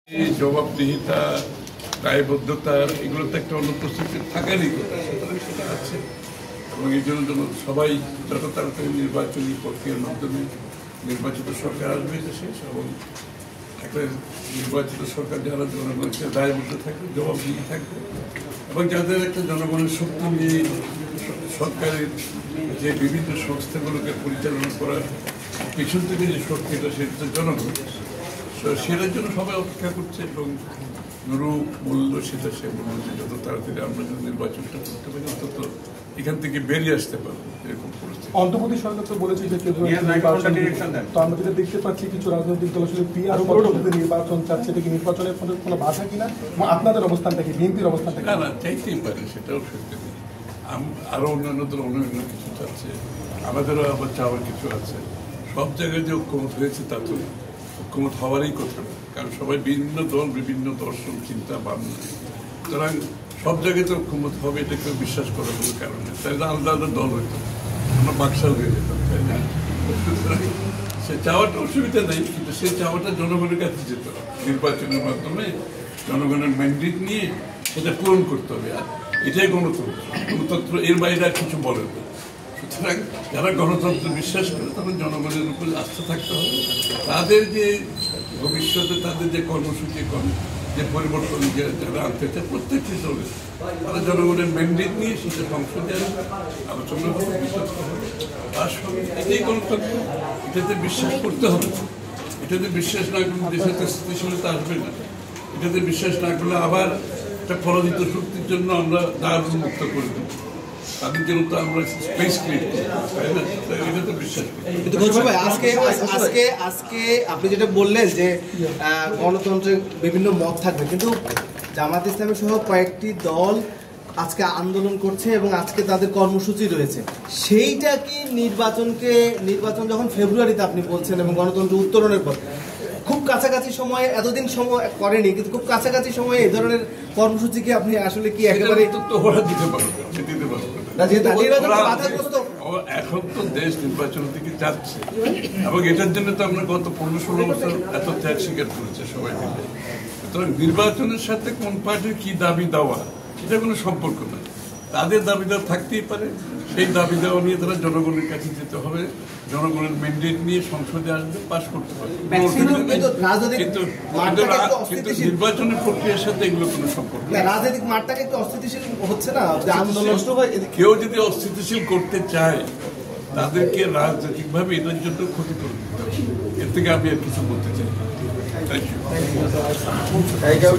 জবাবদিহিতা দায়বদ্ধতা এগুলো তো একটা অনুপস্থিতি থাকারই কথা, সেটা আছে। এবং এই জন্য সবাই যত তাড়াতাড়ি নির্বাচনী প্রক্রিয়ার মাধ্যমে নির্বাচিত সরকার আসবে শেষ, এবং একটা নির্বাচিত সরকার যারা জনগণকে দায়বদ্ধ থাকবে, জবাবদিহি থাকবে, এবং যাদের একটা জনগণের শক্তি নিয়ে সরকারের যে বিভিন্ন সংস্থাগুলোকে পরিচালনা করার পিছন থেকে যে শক্তিটা সেটা জনগণ, সেটার জন্য সবাই অপেক্ষা করছে। এবং নুরু বলল সেটা, সে বলল যে যত তাড়াতাড়ি আমরা যদি নির্বাচনটা করতে পারি অন্তত এখান থেকে বেরিয়ে আসতে পারবো এরকম পরিস্থিতি। অন্তর্বর্তী সরকার তো বলেছে যে তো আমরা যেটা দেখতে পাচ্ছি কিছু রাজনৈতিক দল আসলে নির্বাচন চাচ্ছে, এটা কি নির্বাচনের কোনো বাধা কিনা, আপনাদের অবস্থানটা কি, বিএনপির অবস্থানটা? না, চাইতেই পারে, সেটাও সত্যি নেই। আরো অন্যান্য দল অন্য কিছু চাচ্ছে, আমাদেরও আবার চাওয়ার কিছু আছে। সব জায়গায় যে ঐক্যমত হয়েছে তা তো ঐক্যমত হওয়ারই কথা না, কারণ সবাই বিভিন্ন দল, বিভিন্ন দর্শন, চিন্তা ভাবনা, সুতরাং সব জায়গায় তো ঐক্যমত হবে এটা কেউ বিশ্বাস করার কোনো কারণ নেই। তাই আলাদা আলাদা দল হইতো, আমরা বাকশাল হয়ে যেতাম, তাই না? সে চাওয়াটা অসুবিধা নেই, কিন্তু সেই চাওয়াটা জনগণের কাছে যেতে হবে, নির্বাচনের মাধ্যমে জনগণের ম্যান্ডেট নিয়ে সেটা পূরণ করতে হবে। আর এটাই গণতন্ত্র, গণতন্ত্র এর বাইরে আর কিছু বলে না। সুতরাং যারা গণতন্ত্র বিশ্বাস করে তাদের জনগণের উপর আস্থা থাকতে হবে, তাদের যে ভবিষ্যতে তাদের যে কর্মসূচি, যে পরিবর্তন যারা আনতে চায় প্রত্যেকটি দলের, তারা জনগণের ম্যান্ডেট নিয়ে সেটা সংসদে আলোচনা হবে, বিতর্ক হবে, পাশ হবে। এটাই গণতন্ত্র, এটাতে বিশ্বাস করতে হবে। এটাতে বিশ্বাস না করলে দেশের তো স্থিতিশীলতা আসবে না। এটাতে বিশ্বাস না করলে আবার একটা পরাজিত শক্তির জন্য আমরা দ্বার উন্মুক্ত করে দেব, তাদের জন্য তো আমরা স্পেস ক্রিয়েট করি, তাই না? এটা তো বিশ্বাস করি। আজকে আপনি যেটা বললেন যে গণতন্ত্রের বিভিন্ন মত থাকবে, কিন্তু জামাত ইসলামী সহ কয়েকটি দল আজকে আন্দোলন করছে এবং আজকে তাদের কর্মসূচি রয়েছে। সেইটা কি নির্বাচন যখন ফেব্রুয়ারিতে আপনি বলছেন এবং গণতন্ত্র উত্তরণের পর খুব কাছাকাছি সময়ে, এতদিন সময় করেনি কিন্তু খুব কাছাকাছি সময়ে এই ধরনের কর্মসূচি কি আপনি আসলে কি একেবারে দিতে পারবো? এখন তো দেশ নির্বাচনের দিকে যাচ্ছে, এবং এটার জন্য তো আমরা গত 15-16 বছর এত ত্যাগ স্বীকার করেছে সবাই মিলে। সুতরাং নির্বাচনের সাথে কোন পার্টির কি দাবি দেওয়া এটা কোনো সম্পর্ক নয়। তাদের দাবি দেওয়া থাকতেই পারে, সেই দাবি দেওয়া নিয়ে তারা জনগণের কাছে যেতে হবে, জনগণের ম্যান্ডেট নিয়ে সংসদে আসবে, পাশ করতে পারবে। কিন্তু নির্বাচনের প্রক্রিয়ার সাথে এগুলো কোনো সম্পর্ক নেই। রাজনৈতিক মাঠটাকে একটু অস্থিতিশীল হচ্ছে না? কেউ যদি অস্থিতিশীল করতে চায় তাদেরকে রাজনৈতিকভাবে এটার জন্য ক্ষতি করে দিতে হবে। এর থেকে আমি আর কিছু বলতে চাই। Thank you.